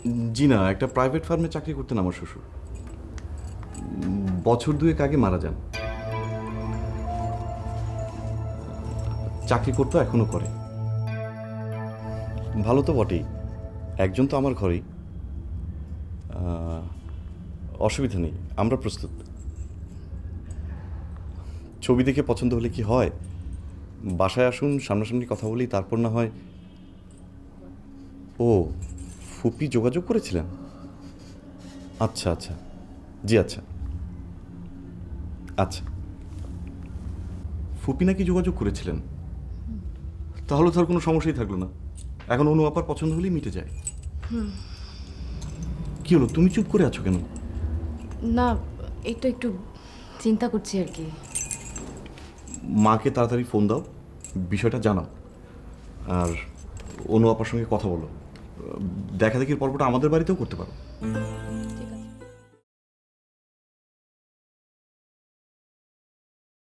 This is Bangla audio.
জি না, একটা প্রাইভেট ফার্মে চাকরি করতেন আমার শ্বশুর। বছর দুয়েক আগে মারা যান। চাকরি করতো, এখনো করে। ভালো তো বটেই, একজন তো আমার ঘরেই। অসুবিধা নেই, আমরা প্রস্তুত। ছবি দেখে পছন্দ হলে কি হয়, বাসায় আসুন, সামনাসামনি কথা বলি, তারপর না হয়। ও, ফুপি যোগাযোগ করেছিলেন? আচ্ছা আচ্ছা, জি আচ্ছা আচ্ছা। ফুপি নাকি যোগাযোগ করেছিলেন? তাহলে তো আর কোনো সমস্যাই থাকলো না। এখন অনু আপার পছন্দ হলেই মিটে যায়। কি হলো, তুমি চুপ করে আছো কেন? না, এই তো একটু চিন্তা করছি আর কি। মাকে তাড়াতাড়ি ফোন দাও, বিষয়টা জানাও। আর অনু আপার সঙ্গে কথা বলো। দেখা দেখির পর্বটা আমাদের বাড়িতেও করতে পারো।